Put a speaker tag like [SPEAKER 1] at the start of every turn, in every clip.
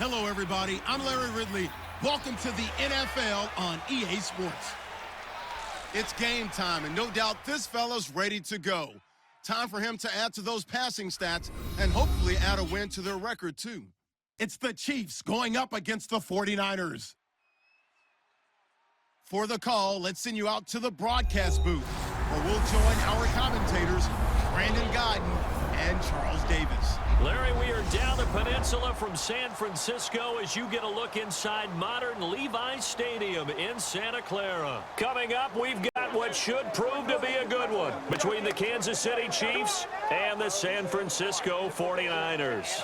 [SPEAKER 1] Hello, everybody. I'm Larry Ridley. Welcome to the NFL on EA Sports. It's game time, and no doubt this fella's ready to go. Time for him to add to those passing stats and hopefully add a win to their record, too. It's the Chiefs going up against the 49ers. For the call, let's send you out to the broadcast booth, where we'll join our commentators, Brandon Godden and Charles Davis.
[SPEAKER 2] Larry, we are down the peninsula from San Francisco as you get a look inside modern Levi's Stadium in Santa Clara. Coming up, we've got what should prove to be a good one between the Kansas City Chiefs and the San Francisco 49ers.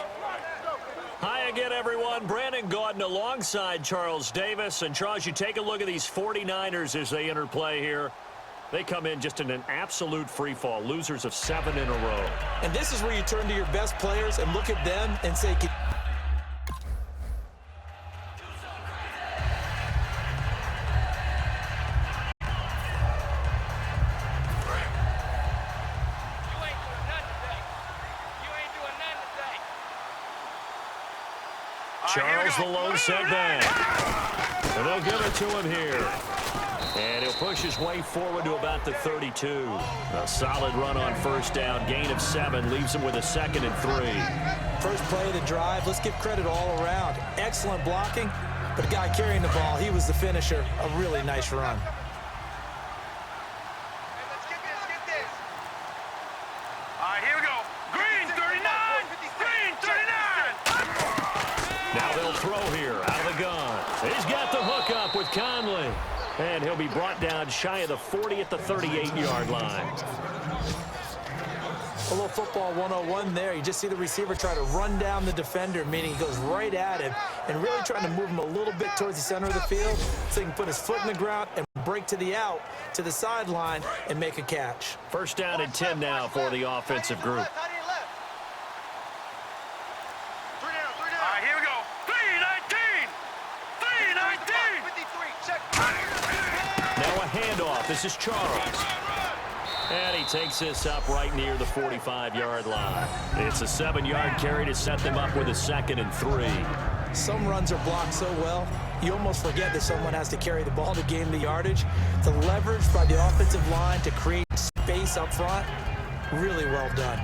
[SPEAKER 2] Hi again, everyone. Brandon Gaudin alongside Charles Davis. And, Charles, you take a look at these 49ers as they enter play here. They come in just in an absolute free fall, losers of 7 in a row.
[SPEAKER 3] And this is where you turn to your best players and look at them and say,
[SPEAKER 2] Charles, the lone setback. And they'll give it to him here. And he'll push his way forward to about the 32. A solid run on first down. Gain of 7 leaves him with a 2nd and 3.
[SPEAKER 3] First play of the drive. Let's give credit all around. Excellent blocking, but the guy carrying the ball, he was the finisher. A really nice run.
[SPEAKER 4] All right, here we go. Green, 39. Green, 39.
[SPEAKER 2] Now they'll throw here out of the gun. He's got the hook up with Conley. And he'll be brought down shy of the 40 at the 38-yard line.
[SPEAKER 3] A little football 101 there. You just see the receiver try to run down the defender, meaning he goes right at him and really trying to move him a little bit towards the center of the field so he can put his foot in the ground and break to the out, to the sideline, and make a catch.
[SPEAKER 2] First down and 10 now for the offensive group.
[SPEAKER 4] All right, here we go. 3-19. 3-19.
[SPEAKER 2] Now a handoff. This is Charles. And he takes this up right near the 45-yard line. It's a 7-yard carry to set them up with a 2nd and 3.
[SPEAKER 3] Some runs are blocked so well, you almost forget that someone has to carry the ball to gain the yardage. The leverage by the offensive line to create space up front, really well done.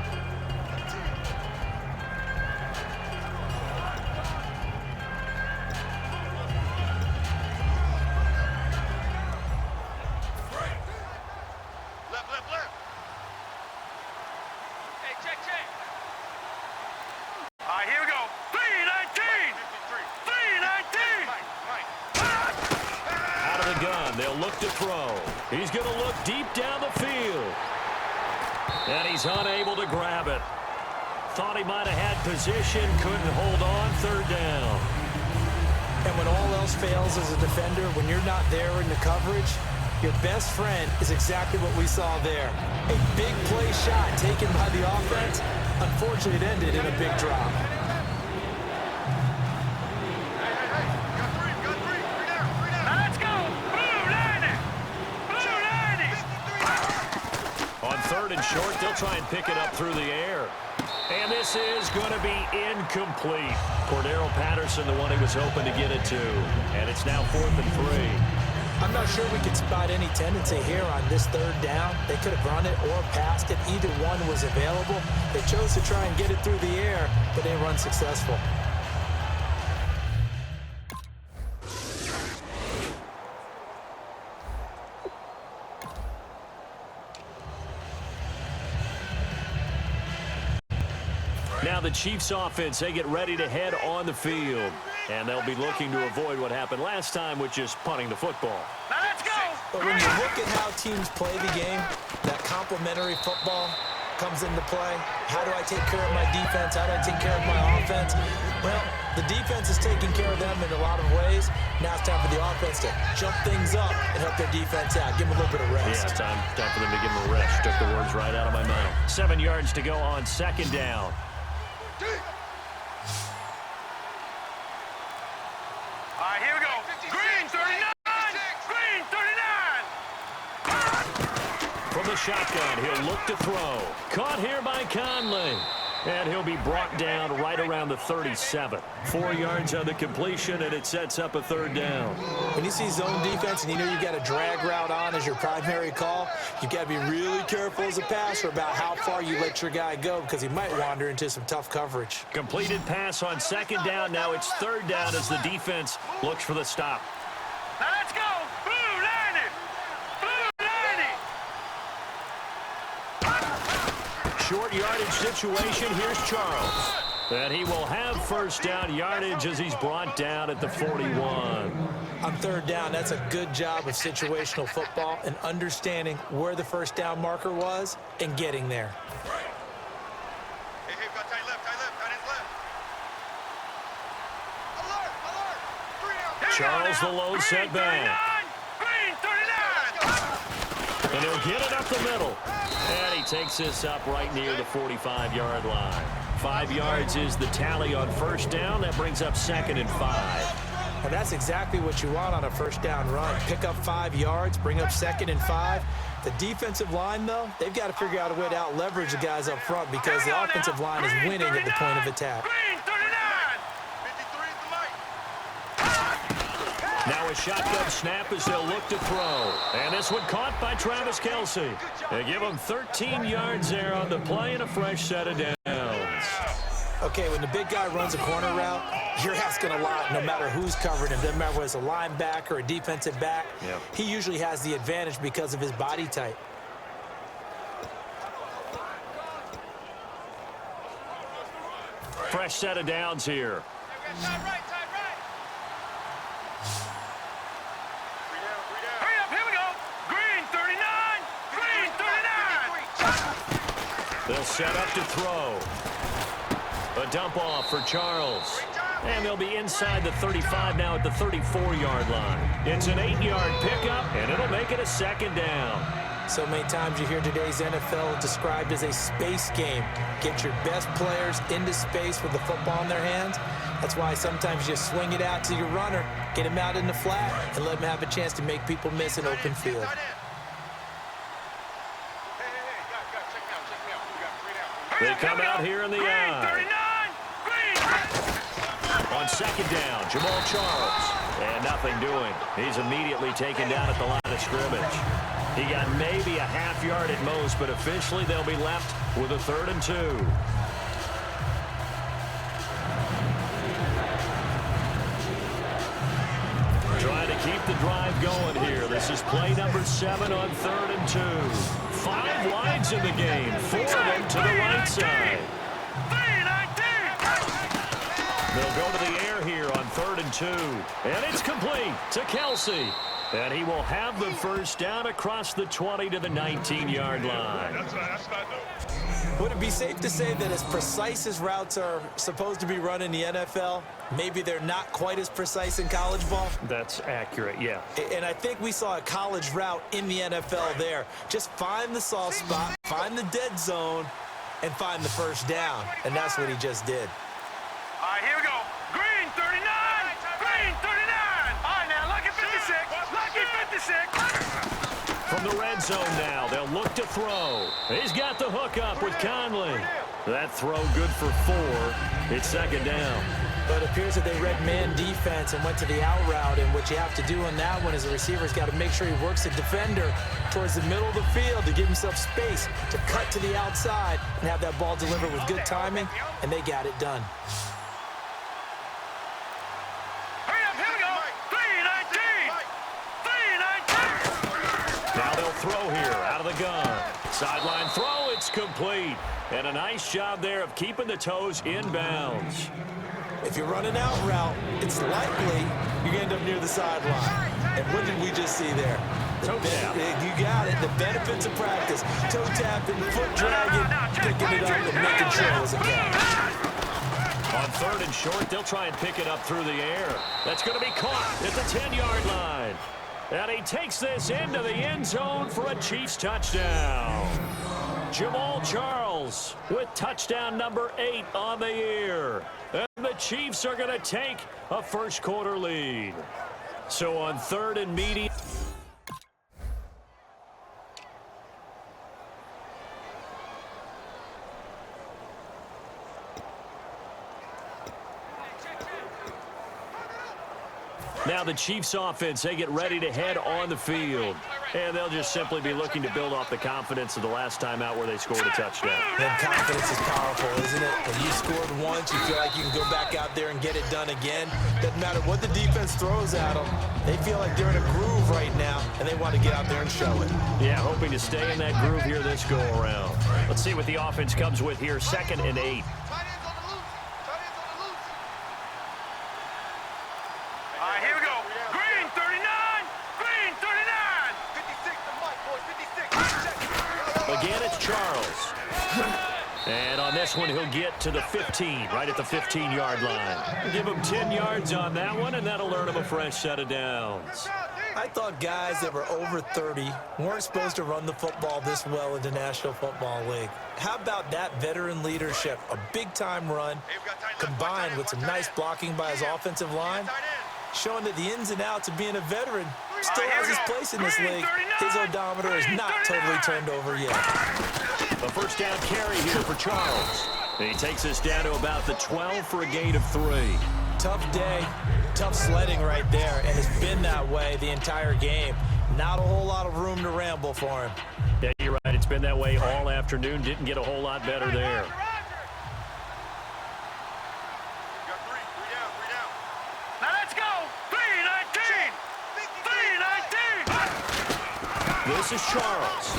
[SPEAKER 2] They'll look to throw. He's going to look deep down the field. And he's unable to grab it. Thought he might have had position, couldn't hold on, 3rd down.
[SPEAKER 3] And when all else fails as a defender, when you're not there in the coverage, your best friend is exactly what we saw there. A big play shot taken by the offense. Unfortunately, it ended in a big drop.
[SPEAKER 2] Short, they'll try and pick it up through the air. And this is going to be incomplete. Cordero Patterson, the one he was hoping to get it to. And it's now 4th and 3.
[SPEAKER 3] I'm not sure we could spot any tendency here on this 3rd down. They could have run it or passed it. Either one was available. They chose to try and get it through the air, but they run successful.
[SPEAKER 2] Now the Chiefs offense, they get ready to head on the field. And they'll be looking to avoid what happened last time, which is punting the football.
[SPEAKER 4] Now let's go.
[SPEAKER 3] But when you look at how teams play the game, that complementary football comes into play. How do I take care of my defense? How do I take care of my offense? Well, the defense is taking care of them in a lot of ways. Now it's time for the offense to jump things up and help their defense out. Give them a little bit of rest.
[SPEAKER 2] Yeah, time for them to give them a rest. Took the words right out of my mouth. 7 yards to go on 2nd down.
[SPEAKER 4] All right, here we go. Green, 39. Green, 39.
[SPEAKER 2] From the shotgun, he'll look to throw. Caught here by Conley. And he'll be brought down right around the 37. 4 yards on the completion, and it sets up a third down.
[SPEAKER 3] When you see zone defense and you know you've got a drag route on as your primary call, you've got to be really careful as a passer about how far you let your guy go because he might wander into some tough coverage.
[SPEAKER 2] Completed pass on second down. Now it's third down as the defense looks for the stop.
[SPEAKER 4] Now let's go. Blue, line it. Blue, line it.
[SPEAKER 2] Short yardage situation. Here's Charles. And he will have first down yardage as he's brought down at the 41.
[SPEAKER 3] On third down, that's a good job of situational football and understanding where the first down marker was and getting there.
[SPEAKER 4] Hey, got tight left, tight his left. Alert.
[SPEAKER 2] Charles the low setback.
[SPEAKER 4] Green, 39.
[SPEAKER 2] And he'll get it up the middle. And he takes this up right near the 45-yard line. 5 yards is the tally on first down. That brings up 2nd and 5.
[SPEAKER 3] And that's exactly what you want on a first down run. Pick up 5 yards, bring up 2nd and 5. The defensive line, though, they've got to figure out a way to out-leverage the guys up front because the offensive line is winning at the point of attack.
[SPEAKER 4] Green, 39. 53 is the light.
[SPEAKER 2] Now a shotgun snap as they'll look to throw. And this one caught by Travis Kelce. They give him 13 yards there on the play and a fresh set of downs.
[SPEAKER 3] Okay, when the big guy runs a corner route, you're asking a lot no matter who's covering him. Doesn't matter whether it's a linebacker or a defensive back.
[SPEAKER 2] Yep.
[SPEAKER 3] He usually has the advantage because of his body type.
[SPEAKER 2] Fresh set of downs here.
[SPEAKER 4] Time right. Hurry up, here we go. Green, 39. Green, 39.
[SPEAKER 2] They'll set up to throw. A dump off for Charles. And they'll be inside the 35 now at the 34-yard line. It's an 8-yard pickup, and it'll make it a 2nd down.
[SPEAKER 3] So many times you hear today's NFL described as a space game. Get your best players into space with the football in their hands. That's why sometimes you swing it out to your runner, get him out in the flat, and let him have a chance to make people miss an open field.
[SPEAKER 2] They come out here in the eye. On second down, Jamal Charles. And nothing doing. He's immediately taken down at the line of scrimmage. He got maybe a half yard at most, but officially they'll be left with a 3rd and 2. Trying to keep the drive going here. This is play number 7 on 3rd and 2. 5 lines in the game. 4 of them to the right side. They'll go to the air here on 3rd and 2. And it's complete to Kelce. And he will have the first down across the 20 to the 19-yard line.
[SPEAKER 3] Would it be safe to say that as precise as routes are supposed to be run in the NFL, maybe they're not quite as precise in college ball?
[SPEAKER 2] That's accurate, yeah.
[SPEAKER 3] And I think we saw a college route in the NFL there. Just find the soft spot, find the dead zone, and find the first down. And that's what he just did.
[SPEAKER 4] All right, here we go. Green, 39. Green, 39. All right, now, lucky 56. Lucky 56.
[SPEAKER 2] From the red zone now, they'll look to throw. He's got the hook up with Conley. That throw good for 4. It's 2nd down.
[SPEAKER 3] But it appears that they read man defense and went to the out route. And what you have to do on that one is the receiver's got to make sure he works the defender towards the middle of the field to give himself space to cut to the outside and have that ball delivered with good timing, and they got it done.
[SPEAKER 4] Hurry up, here we go. 3-19. 3-19.
[SPEAKER 2] Now they'll throw here out of the gun. Sideline throw, it's complete. And a nice job there of keeping the toes inbounds.
[SPEAKER 3] If you run an out route, it's likely you're going to end up near the sideline. And what did we just see there?
[SPEAKER 2] Toe tap.
[SPEAKER 3] You got it. The benefits of practice. Toe tapping, foot dragging, picking it up and making sure it was a catch.
[SPEAKER 2] On 3rd and short, they'll try and pick it up through the air. That's going to be caught at the 10-yard line. And he takes this into the end zone for a Chiefs touchdown. Jamal Charles with touchdown number 8 on the year. And the Chiefs are going to take a first-quarter lead. So on 3rd and medium. Now the Chiefs offense, they get ready to head on the field. And they'll just simply be looking to build off the confidence of the last time out where they scored a touchdown.
[SPEAKER 3] And confidence is powerful, isn't it? When you scored once, you feel like you can go back out there and get it done again. Doesn't matter what the defense throws at them. They feel like they're in a groove right now, and they want to get out there and show it.
[SPEAKER 2] Yeah, hoping to stay in that groove here this go-around. Let's see what the offense comes with here, 2nd and 8.
[SPEAKER 4] Here we go. Green 39. Green 39. 56 the mic, boys. 56.
[SPEAKER 2] Again, it's Charles. And on this one, he'll get to the 15, right at the 15-yard line. Give him 10 yards on that one, and that'll earn him a fresh set of downs.
[SPEAKER 3] I thought guys that were over 30 weren't supposed to run the football this well in the National Football League. How about that veteran leadership? A big-time run combined with some nice blocking by his offensive line, showing that the ins and outs of being a veteran still has his place in this league. His odometer is not totally turned over yet.
[SPEAKER 2] A first down carry here for Charles. And he takes us down to about the 12 for a gain of 3.
[SPEAKER 3] Tough day, tough sledding right there, and it's been that way the entire game. Not a whole lot of room to ramble for him.
[SPEAKER 2] Yeah, you're right. It's been that way all afternoon. Didn't get a whole lot better there.
[SPEAKER 4] Now let's go. 319. 319.
[SPEAKER 2] This is Charles.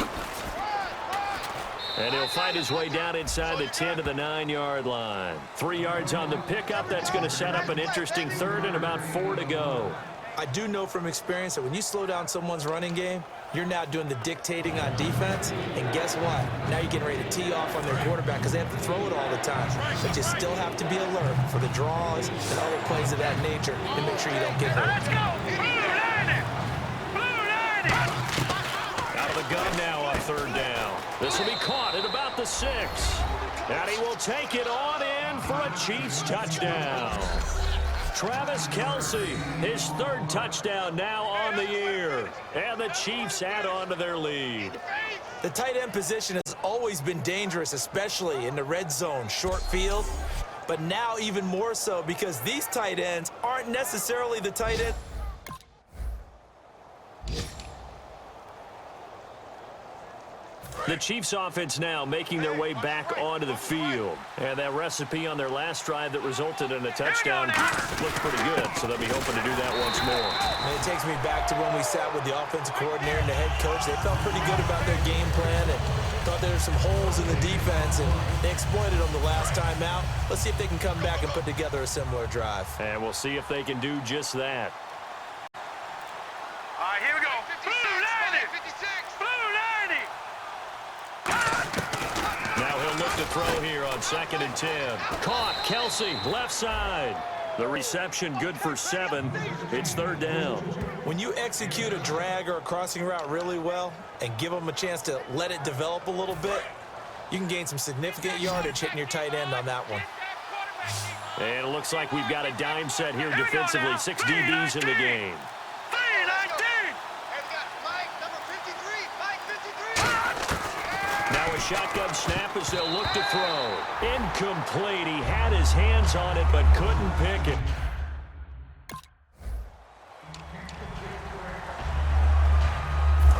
[SPEAKER 2] And he'll find his way down inside the 10 to the 9-yard line. 3 yards on the pickup. That's going to set up an interesting 3rd and about 4 to go.
[SPEAKER 3] I do know from experience that when you slow down someone's running game, you're now doing the dictating on defense. And guess what? Now you're getting ready to tee off on their quarterback because they have to throw it all the time. But you still have to be alert for the draws and other plays of that nature to make sure you don't get hurt.
[SPEAKER 4] Let's go. Blue 90. Blue 90.
[SPEAKER 2] Out of the gun now on 3rd down. This will be caught at about the 6. And he will take it on in for a Chiefs touchdown. Travis Kelce, his 3rd touchdown now on the year. And the Chiefs add on to their lead.
[SPEAKER 3] The tight end position has always been dangerous, especially in the red zone, short field. But now even more so because these tight ends aren't necessarily the tight end.
[SPEAKER 2] The Chiefs offense now making their way back onto the field. And that recipe on their last drive that resulted in a touchdown looked pretty good, so they'll be hoping to do that once more.
[SPEAKER 3] And it takes me back to when we sat with the offensive coordinator and the head coach. They felt pretty good about their game plan and thought there were some holes in the defense, and they exploited them the last time out. Let's see if they can come back and put together a similar drive.
[SPEAKER 2] And we'll see if they can do just that.
[SPEAKER 4] All right, here we go. Blue 90. 56. Blue 90.
[SPEAKER 2] Now he'll look to throw here on 2nd and 10. Caught, Kelce, left side. The reception good for 7. It's 3rd down.
[SPEAKER 3] When you execute a drag or a crossing route really well and give them a chance to let it develop a little bit, you can gain some significant yardage hitting your tight end on that one.
[SPEAKER 2] And it looks like we've got a dime set here defensively. 6 DBs in the game.
[SPEAKER 4] 319.
[SPEAKER 2] Now a shotgun snap as they'll look to throw. Incomplete. He had his hands on it but couldn't pick it.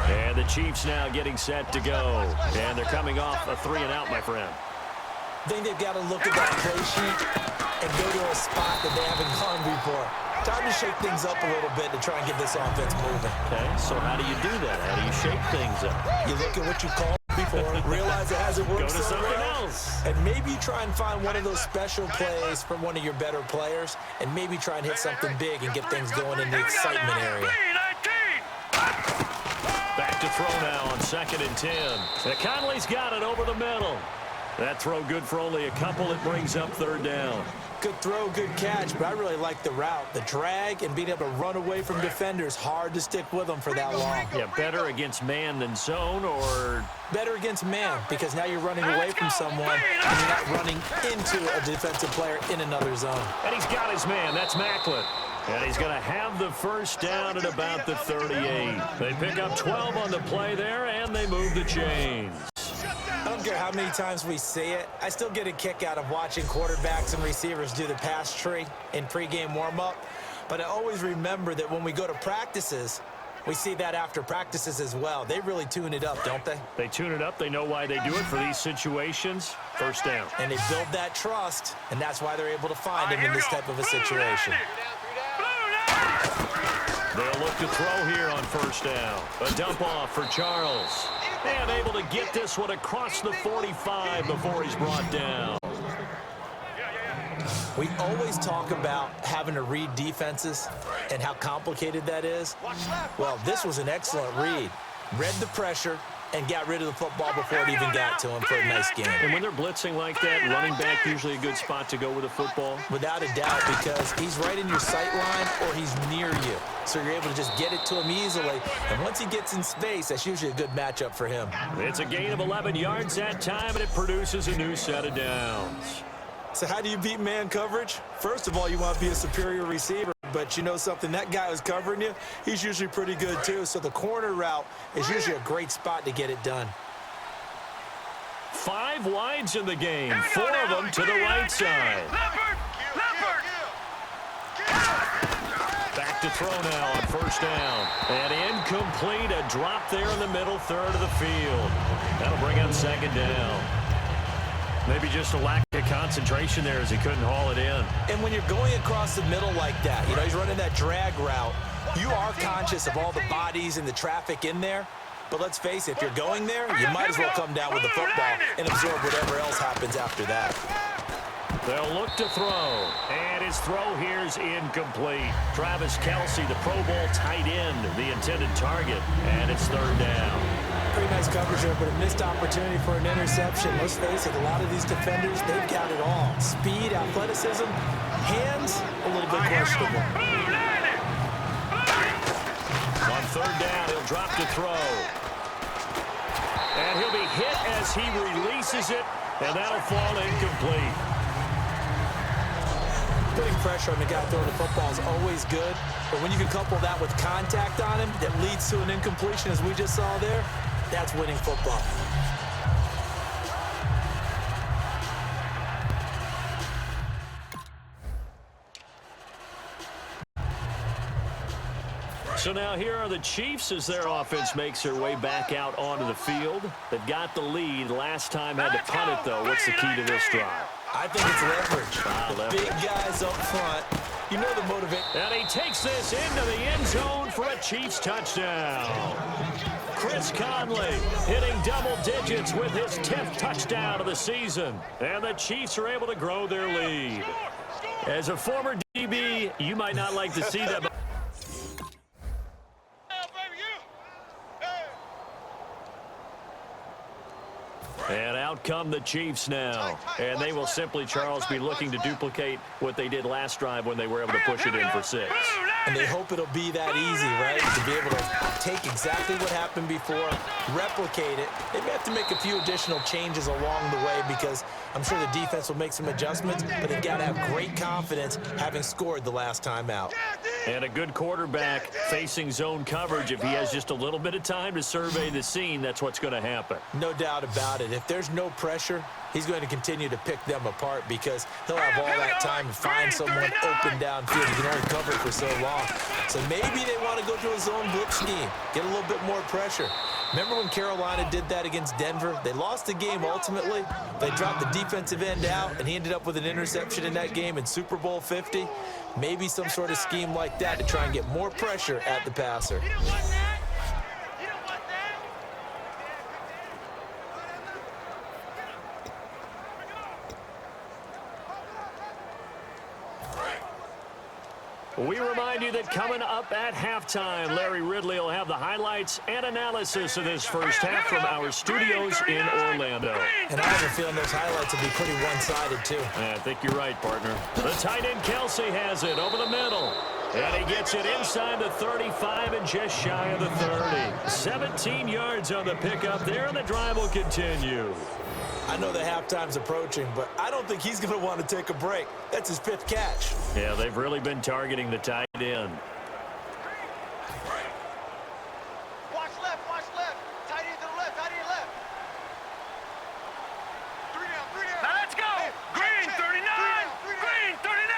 [SPEAKER 2] And the Chiefs now getting set to go. And they're coming off a 3-and-out, my friend.
[SPEAKER 3] I think they've got to look at that play sheet and go to a spot that they haven't gone before. Time to shake things up a little bit to try and get this offense moving.
[SPEAKER 2] Okay, so how do you do that? How do you shake things up?
[SPEAKER 3] You look at what you called before, realize it hasn't worked
[SPEAKER 2] Go to
[SPEAKER 3] so
[SPEAKER 2] something
[SPEAKER 3] well,
[SPEAKER 2] else.
[SPEAKER 3] and maybe try and find one of those special plays from one of your better players, and maybe try and hit something big and get things going in the excitement area.
[SPEAKER 4] 319.
[SPEAKER 2] Back to throw now on 2nd and 10. And Conley's got it over the middle. That throw good for only a couple. It brings up 3rd down.
[SPEAKER 3] Good throw, good catch, but I really like the route. The drag and being able to run away from defenders, hard to stick with them for that long.
[SPEAKER 2] Yeah, better against man than zone, or
[SPEAKER 3] Better against man, because now you're running away from someone and you're not running into a defensive player in another zone.
[SPEAKER 2] and he's got his man. That's Macklin. And he's going to have the first down at about the 38. They pick up 12 on the play there, and they move the chains.
[SPEAKER 3] I don't care how many times we see it. I still get a kick out of watching quarterbacks and receivers do the pass tree in pregame warm-up. But I always remember that when we go to practices, we see that after practices as well. They really tune it up, don't they?
[SPEAKER 2] They tune it up. They know why they do it for these situations. First down.
[SPEAKER 3] And they build that trust, and that's why they're able to find him in this type of a situation.
[SPEAKER 2] They'll look to throw here on first down. A dump off for Charles. And able to get this one across the 45 before he's brought down.
[SPEAKER 3] We always talk about having to read defenses and how complicated that is. Well, this was an excellent read. Read the pressure and got rid of the football before it even got to him for a nice game.
[SPEAKER 2] And when they're blitzing like that, running back usually a good spot to go with the football.
[SPEAKER 3] Without a doubt, because he's right in your sight line or he's near you. So you're able to just get it to him easily. And once he gets in space, that's usually a good matchup for him.
[SPEAKER 2] It's a gain of 11 yards that time, and it produces a new set of downs.
[SPEAKER 3] So how do you beat man coverage? First of all, you want to be a superior receiver. But you know something, that guy who's covering you, he's usually pretty good too. So the corner route is usually a great spot to get it done.
[SPEAKER 2] 5 wides in the game, 4 of them to the right side. Back to throw now on first down. And incomplete, a drop there in the middle third of the field. That'll bring up second down. Maybe just a lack of concentration there as he couldn't haul it in.
[SPEAKER 3] And when you're going across the middle like that, you know, he's running that drag route, you are conscious of all the bodies and the traffic in there. But let's face it, if you're going there, you might as well come down with the football and absorb whatever else happens after that.
[SPEAKER 2] They'll look to throw. And his throw here's incomplete. Travis Kelce, the Pro Bowl tight end, the intended target. And it's third down.
[SPEAKER 3] Pretty nice coverage there, but a missed opportunity for an interception. Let's face it, a lot of these defenders, they've got it all. Speed, athleticism, hands, a little bit questionable.
[SPEAKER 2] On third down, he'll drop to throw. And he'll be hit as he releases it, and that'll fall incomplete.
[SPEAKER 3] Putting pressure on the guy throwing the football is always good, but when you can couple that with contact on him that leads to an incompletion, as we just saw there, that's winning football.
[SPEAKER 2] So now here are the Chiefs as their offense makes their way back out onto the field. They've got the lead. Last time had to punt it, though. What's the key to this drive?
[SPEAKER 3] I think it's leverage. The big guys up front, you know the motivation.
[SPEAKER 2] And he takes this into the end zone for a Chiefs touchdown. Chris Conley hitting double digits with his 10th touchdown of the season. And the Chiefs are able to grow their lead. As a former DB, you might not like to see that. And out come the Chiefs now. And they will simply, Charles, be looking to duplicate what they did last drive when they were able to push it in for 6.
[SPEAKER 3] And they hope it'll be that easy, right? To be able to take exactly what happened before, replicate it. They may have to make a few additional changes along the way because I'm sure the defense will make some adjustments, but they've got to have great confidence having scored the last time out.
[SPEAKER 2] And a good quarterback facing zone coverage. If he has just a little bit of time to survey the scene, that's what's going to happen.
[SPEAKER 3] No doubt about it. If there's no pressure, he's going to continue to pick them apart because he'll have all that time to find someone open downfield. He can only cover it for so long. So maybe they want to go to a zone blitz scheme, get a little bit more pressure. Remember when Carolina did that against Denver? They lost the game ultimately. They dropped the defensive end out, and he ended up with an interception in that game in Super Bowl 50. Maybe some sort of scheme like that to try and get more pressure at the passer.
[SPEAKER 2] We remind you that coming up at halftime, Larry Ridley will have the highlights and analysis of this first half from our studios in Orlando.
[SPEAKER 3] And I have a feeling those highlights will be pretty one-sided, too.
[SPEAKER 2] I think you're right, partner. The tight end Kelce has it over the middle. And he gets it inside the 35 and just shy of the 30. 17 yards on the pickup there, and the drive will continue.
[SPEAKER 3] I know that halftime's approaching, but I don't think he's going to want to take a break. That's his 5th catch.
[SPEAKER 2] Yeah, they've really been targeting the tight end.
[SPEAKER 4] Watch left, watch left. Tight end to the left, tight end left. 3 down, 3 down. Now let's go. Green 39, green 39.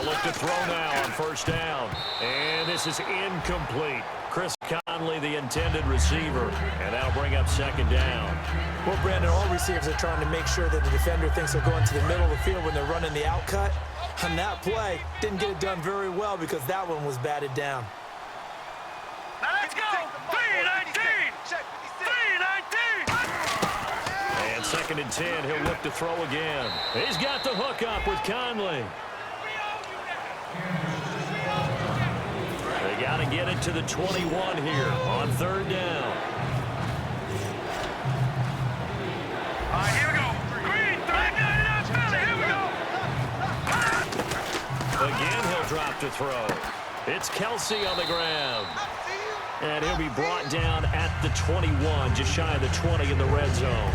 [SPEAKER 2] look to throw now on first down. And this is incomplete. Chris Conley, the intended receiver, and that'll bring up second down.
[SPEAKER 3] Well, Brandon, all receivers are trying to make sure that the defender thinks they're going to the middle of the field when they're running the out cut. On that play, didn't get it done very well because that one was batted down.
[SPEAKER 4] Now let's go! 3-19! 3-19!
[SPEAKER 2] And second and 10, he'll look to throw again. He's got the hook up with Conley. They got to get it to the 21 here on third down.
[SPEAKER 4] All right, here we go. Green, 39, Philly, here we go.
[SPEAKER 2] Again, he'll drop to throw. It's Kelsey on the ground. And he'll be brought down at the 21, just shy of the 20 in the red zone.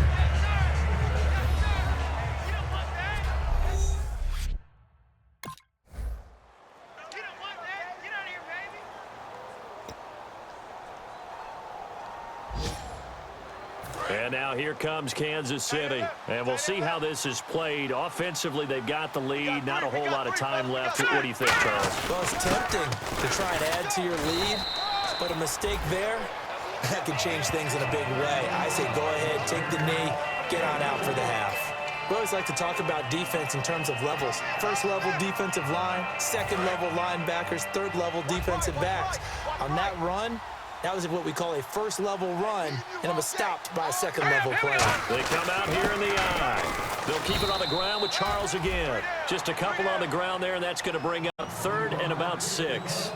[SPEAKER 2] And now here comes Kansas City. And we'll see how this is played. Offensively, they've got the lead. Not a whole lot of time left. What do you think, Charles?
[SPEAKER 3] Well, it's tempting to try and add to your lead, but a mistake there, that can change things in a big way. I say go ahead, take the knee, get on out for the half. We always like to talk about defense in terms of levels. First level defensive line, second level linebackers, third level defensive backs. On that run, that was what we call a first level run, and it was stopped by a second level player.
[SPEAKER 2] They come out here in the eye. They'll keep it on the ground with Charles again. Just a couple on the ground there, and that's going to bring up third and about 6.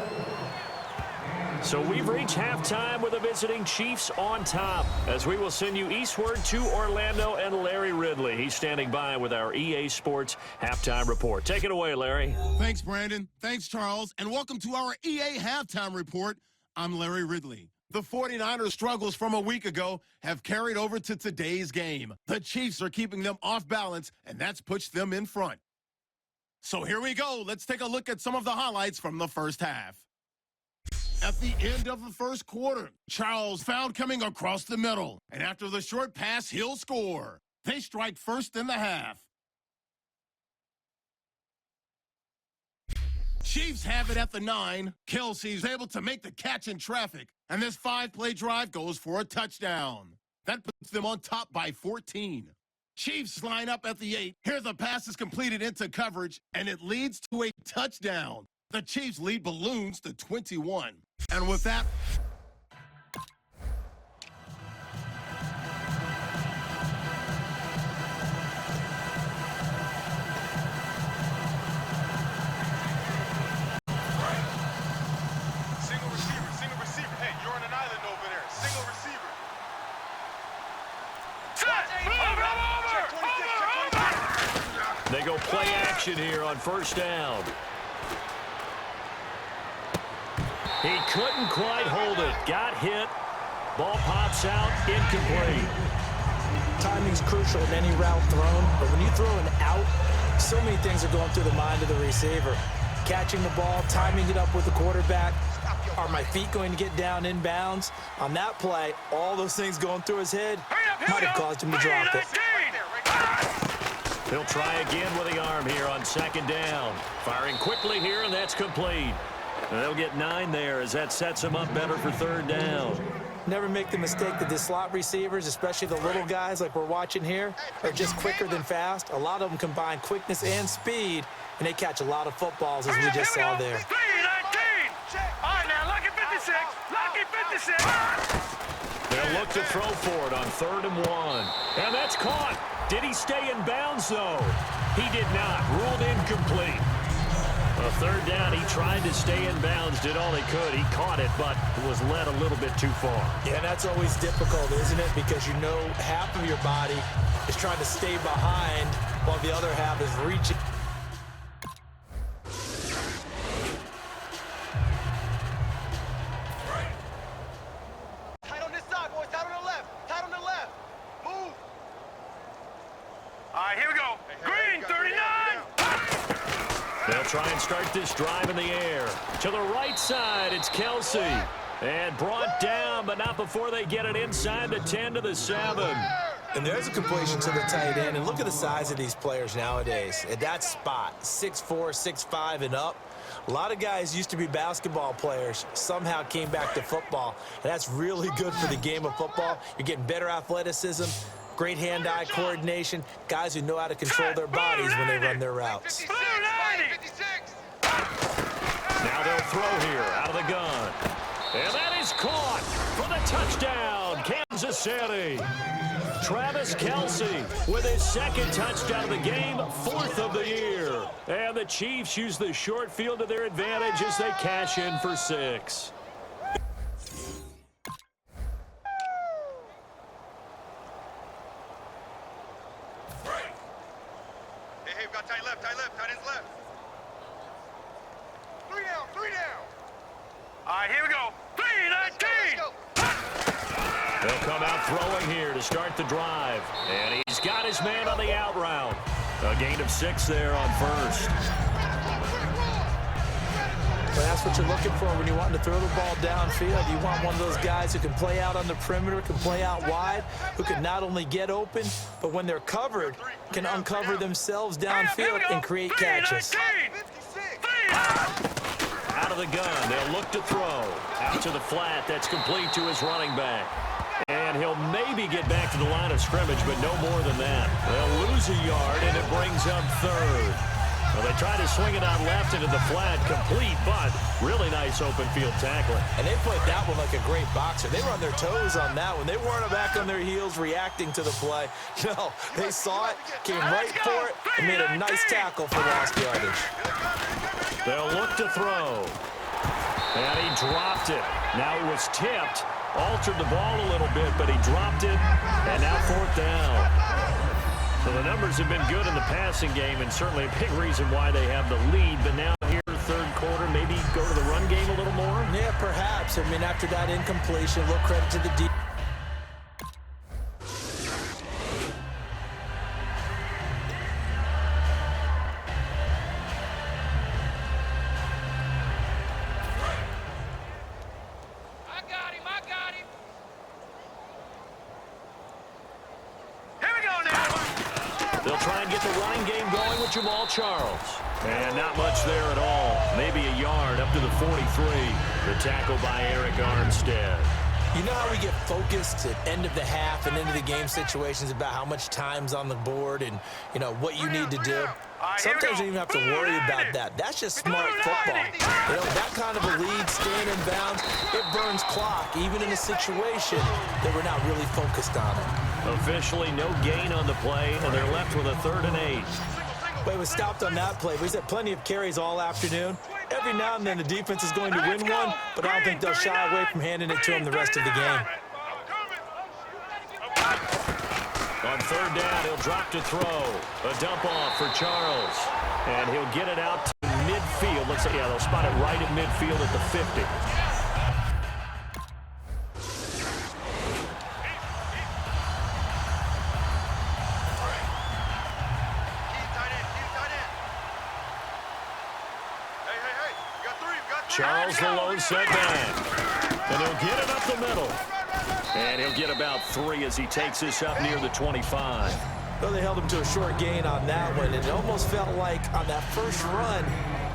[SPEAKER 2] So we've reached halftime with the visiting Chiefs on top, as we will send you eastward to Orlando and Larry Ridley. He's standing by with our EA Sports halftime report. Take it away, Larry.
[SPEAKER 1] Thanks, Brandon. Thanks, Charles. And welcome to our EA halftime report. I'm Larry Ridley. The 49ers' struggles from a week ago have carried over to today's game. The Chiefs are keeping them off balance, and that's pushed them in front. So here we go. Let's take a look at some of the highlights from the first half. At the end of the first quarter, Charles found coming across the middle, and after the short pass, he'll score. They strike first in the half. Chiefs have it at the 9. Kelsey's able to make the catch in traffic, and this 5-play drive goes for a touchdown. That puts them on top by 14. Chiefs line up at the 8. Here the pass is completed into coverage, and it leads to a touchdown. The Chiefs lead balloons to 21. And with that,
[SPEAKER 4] Single receiver. Hey, you're on an island over there. Single receiver. Over.
[SPEAKER 2] They go play action here on first down. He couldn't quite hold it. Got hit. Ball pops out. Incomplete.
[SPEAKER 3] Timing's crucial in any route thrown, but when you throw an out, so many things are going through the mind of the receiver. Catching the ball, timing it up with the quarterback. Are my feet going to get down in bounds? On that play, all those things going through his head might have caused him to drop it.
[SPEAKER 2] He'll try again with the arm here on second down. Firing quickly here, and that's complete. And they'll get 9 there as that sets them up better for third down.
[SPEAKER 3] Never make the mistake that the slot receivers, especially the little guys like we're watching here, are just quicker than fast. A lot of them combine quickness and speed, and they catch a lot of footballs, as we just saw there.
[SPEAKER 4] 3-19. All right, now, lucky 56. Lucky 56.
[SPEAKER 2] They'll look to throw for it on third and 1. And that's caught. Did he stay in bounds, though? He did not. Ruled incomplete. A third down, he tried to stay in bounds, did all he could. He caught it, but was led a little bit too far.
[SPEAKER 3] Yeah, that's always difficult, isn't it? Because you know half of your body is trying to stay behind while the other half is reaching.
[SPEAKER 4] Tight on this side, boys. Tight on the left. Tight on the left. Move. All right, here we go. Green, 39.
[SPEAKER 2] They'll try and start this drive in the air. To the right side, it's Kelsey. And brought down, but not before they get it inside the 10 to the 7.
[SPEAKER 3] And there's a completion to the tight end. And look at the size of these players nowadays. At that spot, 6'4", 6'5", and up. A lot of guys used to be basketball players, somehow came back to football. And that's really good for the game of football. You're getting better athleticism, great hand-eye coordination, guys who know how to control their bodies when they run their routes.
[SPEAKER 2] Now they'll throw here out of the gun. And that is caught for the touchdown, Kansas City. Travis Kelce with his second touchdown of the game, fourth of the year. And the Chiefs use the short field to their advantage as they cash in for 6.
[SPEAKER 4] Hey, we've got tight left, tight ends left. 3 down. All right, here we go. 3-19.
[SPEAKER 2] They'll come out throwing here to start the drive. And he's got his man on the out route. A gain of 6 there on first.
[SPEAKER 3] Well, that's what you're looking for when you want to throw the ball downfield. You want one of those guys who can play out on the perimeter, can play out wide, who can not only get open, but when they're covered, can uncover themselves downfield and create catches.
[SPEAKER 2] Out of the gun, they'll look to throw. Out to the flat, that's complete to his running back. And he'll maybe get back to the line of scrimmage, but no more than that. They'll lose a yard, and it brings up third. Well, they try to swing it out left into the flat, complete, but really nice open field tackling.
[SPEAKER 3] And they played that one like a great boxer. They were on their toes on that one. They weren't back on their heels reacting to the play. No, they saw it, came right for it, and made a nice tackle for lost yardage.
[SPEAKER 2] They'll look to throw. And he dropped it. Now it was tipped. Altered the ball a little bit, but he dropped it. And now 4th down. So the numbers have been good in the passing game, and certainly a big reason why they have the lead. But now here, third quarter, maybe go to the run game a little more?
[SPEAKER 3] Yeah, perhaps. I mean, after that incompletion, a little credit to the defense.
[SPEAKER 2] Charles. And not much there at all. Maybe a yard up to the 43. The tackle by Eric Armstead.
[SPEAKER 3] You know how we get focused at end of the half and into the game situations about how much time's on the board and, you know, what you need to do? Sometimes you don't even have to worry about that. That's just smart football. You know, that kind of a lead, staying in bounds, it burns clock, even in a situation that we're not really focused on it.
[SPEAKER 2] Officially no gain on the play, and they're left with a 3rd and 8.
[SPEAKER 3] But he was stopped on that play. But he's had plenty of carries all afternoon. Every now and then the defense is going to win one, but I don't think they'll shy away from handing it to him the rest of the game.
[SPEAKER 2] On 3rd down, he'll drop to throw. A dump off for Charles. And he'll get it out to midfield. Looks like, yeah, they'll spot it right at midfield at the 50. Charles the lone setback. And he'll get it up the middle. And he'll get about 3 as he takes this up near the 25.
[SPEAKER 3] Well, they held him to a short gain on that one. And it almost felt like on that first run,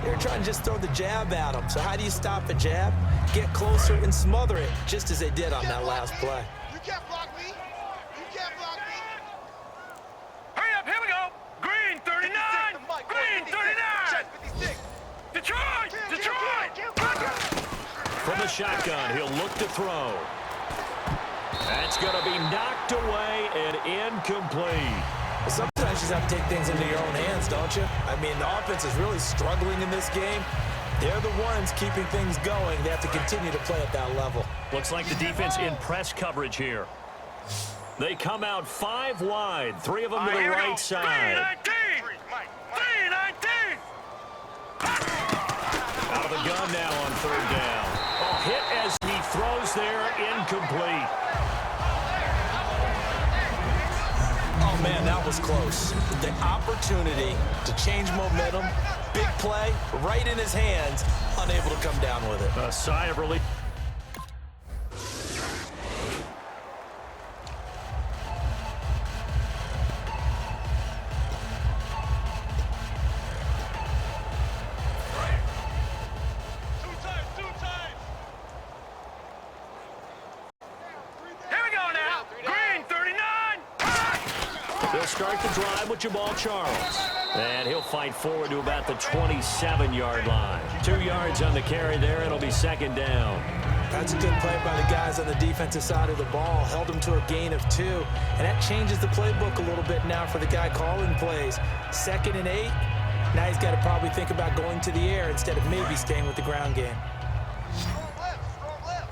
[SPEAKER 3] they were trying to just throw the jab at him. So how do you stop a jab? Get closer and smother it, just as they did on that last play.
[SPEAKER 4] You can't block me. You can't block me. Hurry up, here we go. Green 39. Green 39. Detroit!
[SPEAKER 2] From the shotgun, he'll look to throw. That's going to be knocked away and incomplete.
[SPEAKER 3] Sometimes you just have to take things into your own hands, don't you? I mean, the offense is really struggling in this game. They're the ones keeping things going. They have to continue to play at that level.
[SPEAKER 2] Looks like the defense in press coverage here. They come out 5 wide, 3 of them to the right side.
[SPEAKER 4] 3-19.
[SPEAKER 2] Out of the gun now on 3rd down. Oh, hit as he throws there, incomplete.
[SPEAKER 3] Oh, man, that was close. The opportunity to change momentum, big play, right in his hands, unable to come down with it.
[SPEAKER 2] A sigh of relief. start the drive with Jamal Charles. And he'll fight forward to about the 27-yard line. 2 yards on the carry there. It'll be second down.
[SPEAKER 3] That's a good play by the guys on the defensive side of the ball. Held them to a gain of 2. And that changes the playbook a little bit now for the guy calling plays. 2nd and 8. Now he's got to probably think about going to the air instead of maybe staying with the ground game.
[SPEAKER 4] Strong left.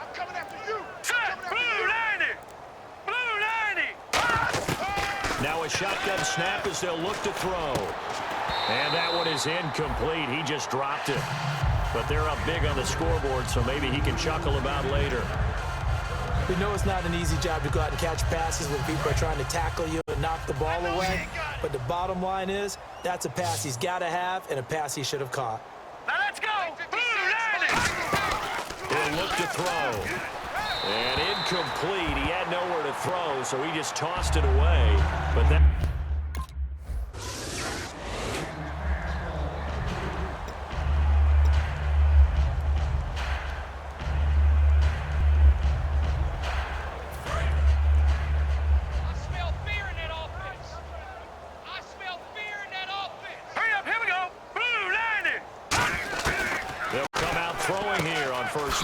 [SPEAKER 4] I'm coming after you. Blue 90.
[SPEAKER 2] Now a shotgun snap as they'll look to throw. And that one is incomplete. He just dropped it. But they're up big on the scoreboard, so maybe he can chuckle about later.
[SPEAKER 3] We know it's not an easy job to go out and catch passes when people are trying to tackle you and knock the ball away. But the bottom line is, that's a pass he's got to have and a pass he should have caught.
[SPEAKER 4] Now let's go. Blue 90.
[SPEAKER 2] He'll look to throw. And incomplete. He had nowhere to throw, so he just tossed it away. But that...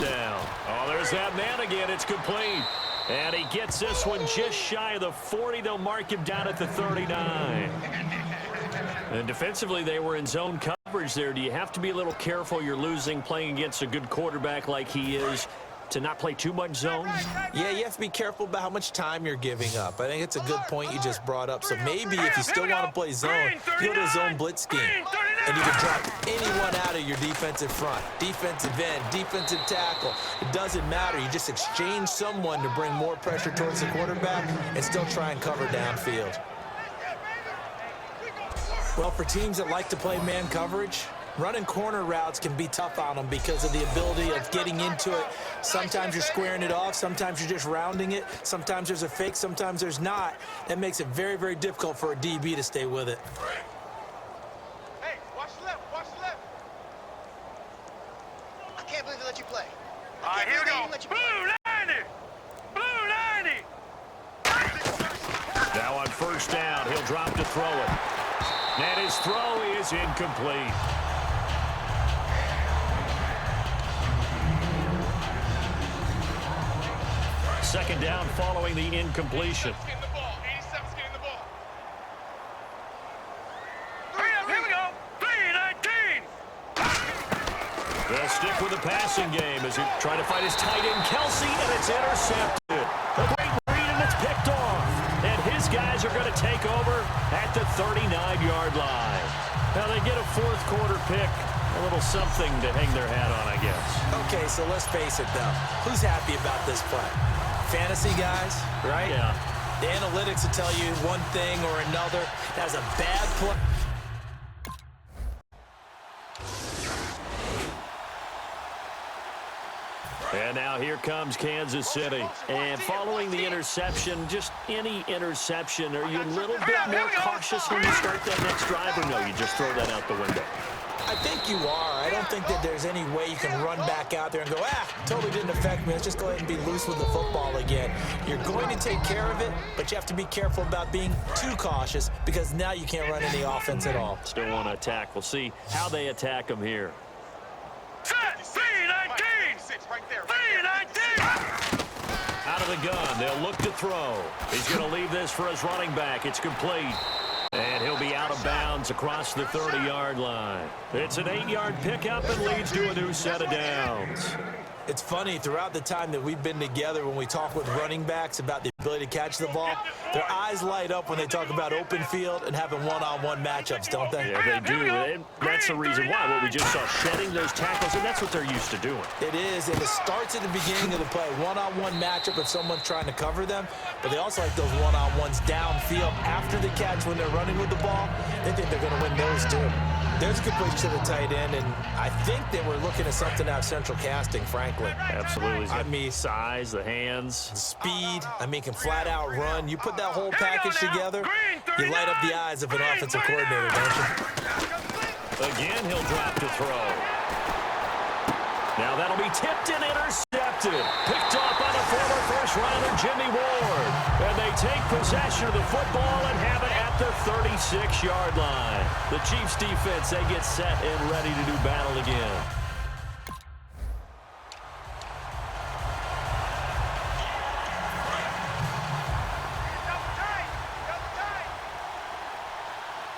[SPEAKER 2] down. Oh, there's that man again. It's complete. And he gets this one just shy of the 40. They'll mark him down at the 39. And defensively, they were in zone coverage there. Do you have to be a little careful? You're losing playing against a good quarterback like he is to not play too much zone?
[SPEAKER 3] Yeah, you have to be careful about how much time you're giving up. I think it's a good point you just brought up. So maybe if you still want to play zone, you go to a zone blitz scheme. And you can drop anyone out of your defensive front, defensive end, defensive tackle. It doesn't matter. You just exchange someone to bring more pressure towards the quarterback and still try and cover downfield. Well, for teams that like to play man coverage, running corner routes can be tough on them because of the ability of getting into it. Sometimes you're squaring it off. Sometimes you're just rounding it. Sometimes there's a fake. Sometimes there's not. That makes it very, very difficult for a DB to stay with it.
[SPEAKER 4] Hey, watch left.
[SPEAKER 5] I can't believe they let you play.
[SPEAKER 4] All right, here we go. Blue 90. Blue 90.
[SPEAKER 2] Now on first down, he'll drop to throw it. And his throw is incomplete. Second down following the incompletion.
[SPEAKER 4] 87's getting the ball. Here we go. 319.
[SPEAKER 2] They'll stick with the passing game as he try to find his tight end, Kelsey, and it's intercepted. A great read, and it's picked off. And his guys are going to take over at the 39-yard line. Now they get a fourth quarter pick. A little something to hang their hat on, I guess.
[SPEAKER 3] Okay, so let's face it, though. Who's happy about this play? Fantasy guys, right?
[SPEAKER 2] Yeah.
[SPEAKER 3] The analytics will tell you one thing or another. That's a bad play.
[SPEAKER 2] And now here comes Kansas City. And following the interception, just any interception, are you a little bit more cautious when you start that next drive, or no, you just throw that out the window?
[SPEAKER 3] I think you are. I don't think that there's any way you can run back out there and go, totally didn't affect me. Let's just go ahead and be loose with the football again. You're going to take care of it, but you have to be careful about being too cautious because now you can't run any offense at all.
[SPEAKER 2] Still want to attack. We'll see how they attack them here.
[SPEAKER 4] Set. 319. Right there. 319.
[SPEAKER 2] Out of the gun, they'll look to throw. He's going to leave this for his running back. It's complete. And he'll be out of bounds across the 30-yard line. It's an 8-yard pickup and leads to a new set of downs.
[SPEAKER 3] It's funny, throughout the time that we've been together, when we talk with running backs about the ability to catch the ball, their eyes light up when they talk about open field and having one-on-one matchups, don't they?
[SPEAKER 2] Yeah, they do. And that's the reason why. What we just saw, shedding those tackles, and that's what they're used to doing.
[SPEAKER 3] It is, and it starts at the beginning of the play. One-on-one matchup if someone's trying to cover them, but they also like those one-on-ones downfield after the catch when they're running with the ball. They think they're going to win those too. There's a good play to the tight end, and I think they were looking at something out of central casting, frankly.
[SPEAKER 2] Absolutely.
[SPEAKER 3] I mean,
[SPEAKER 2] size, the hands.
[SPEAKER 3] Speed, can flat out run. You put that whole package together, you light up the eyes of an offensive coordinator, don't you?
[SPEAKER 2] Again, he'll drop to throw. Now that'll be tipped and intercepted. Picked off by the former first-rounder, Jimmy Ward. And they take possession of the football and have it at the 36-yard line. The Chiefs defense, they get set and ready to do battle again.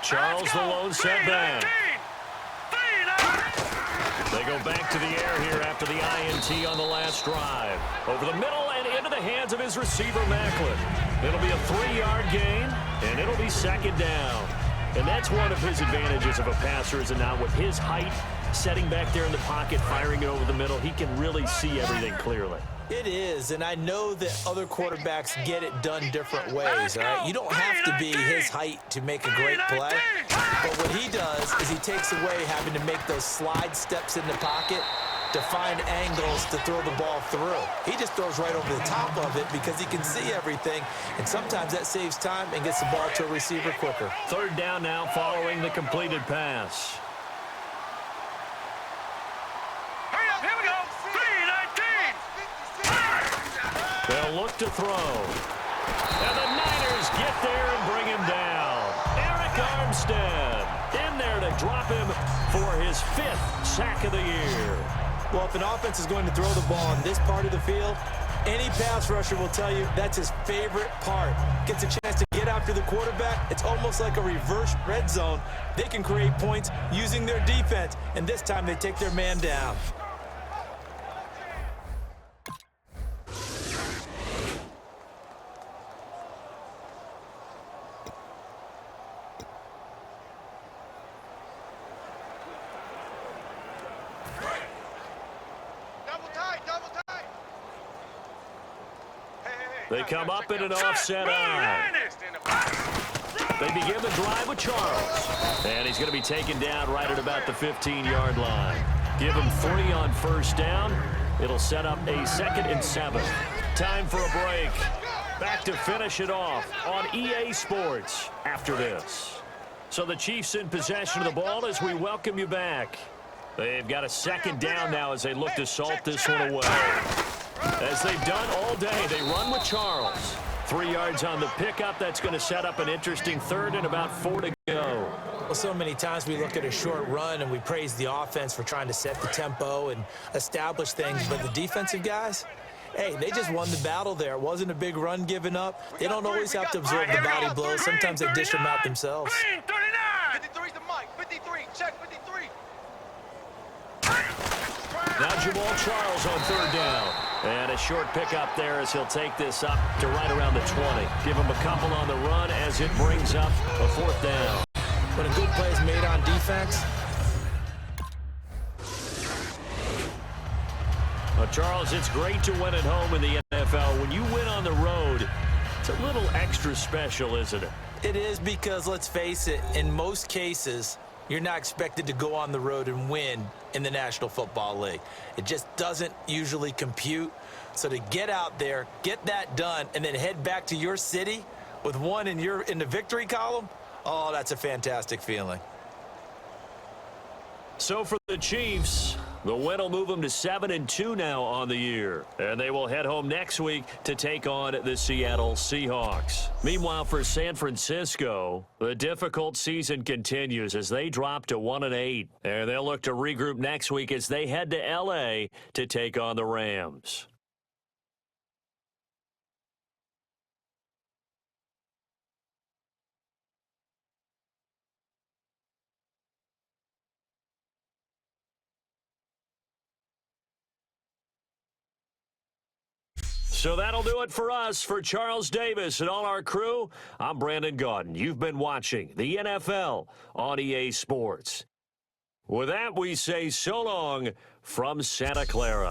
[SPEAKER 2] Charles the lone setback. They go back to the air here after the INT on the last drive. Over the middle and into the hands of his receiver, Macklin. It'll be a 3-yard gain, and it'll be second down. And that's one of his advantages of a passer, is now with his height, setting back there in the pocket, firing it over the middle, he can really see everything clearly.
[SPEAKER 3] It is, and I know that other quarterbacks get it done different ways, all right? You don't have to be his height to make a great play, but what he does is he takes away having to make those slide steps in the pocket to find angles to throw the ball through. He just throws right over the top of it because he can see everything, and sometimes that saves time and gets the ball to a receiver quicker.
[SPEAKER 2] Third down now following the completed pass. They'll look to throw. And the Niners get there and bring him down. Eric Armstead in there to drop him for his 5th sack of the year.
[SPEAKER 3] Well, if an offense is going to throw the ball on this part of the field, any pass rusher will tell you that's his favorite part. Gets a chance to get after the quarterback. It's almost like a reverse red zone. They can create points using their defense, and this time they take their man down.
[SPEAKER 2] They come up in an offset eye. They begin the drive with Charles. And he's going to be taken down right at about the 15-yard line. Give him 3 on first down. It'll set up a 2nd and 7. Time for a break. Back to finish it off on EA Sports after this. So the Chiefs in possession of the ball as we welcome you back. They've got a 2nd down now as they look to salt this one away. As they've done all day, they run with Charles. 3 yards on the pickup. That's going to set up an interesting 3rd and about 4 to go.
[SPEAKER 3] Well, so many times we look at a short run and we praise the offense for trying to set the tempo and establish things, but the defensive guys, hey, they just won the battle there. It wasn't a big run given up. They don't always have to absorb the body blows. Sometimes they dish them out themselves.
[SPEAKER 4] 53's the mic. 53. Check 53.
[SPEAKER 2] Now Jamal Charles on 3rd down. And a short pickup there as he'll take this up to right around the 20. Give him a couple on the run as it brings up a 4th down.
[SPEAKER 3] When a good play is made on defense.
[SPEAKER 2] Well, Charles, it's great to win at home in the NFL. When you win on the road, it's a little extra special, isn't it?
[SPEAKER 3] It is, because let's face it, in most cases, you're not expected to go on the road and win in the National Football League. It just doesn't usually compute. So to get out there, get that done, and then head back to your city with one in the victory column, oh, that's a fantastic feeling.
[SPEAKER 2] So for the Chiefs, the win will move them to 7-2 now on the year. And they will head home next week to take on the Seattle Seahawks. Meanwhile, for San Francisco, the difficult season continues as they drop to 1-8. And they'll look to regroup next week as they head to L.A. to take on the Rams. So that'll do it for us. For Charles Davis and all our crew, I'm Brandon Gaudin. You've been watching the NFL on EA Sports. With that, we say so long from Santa Clara.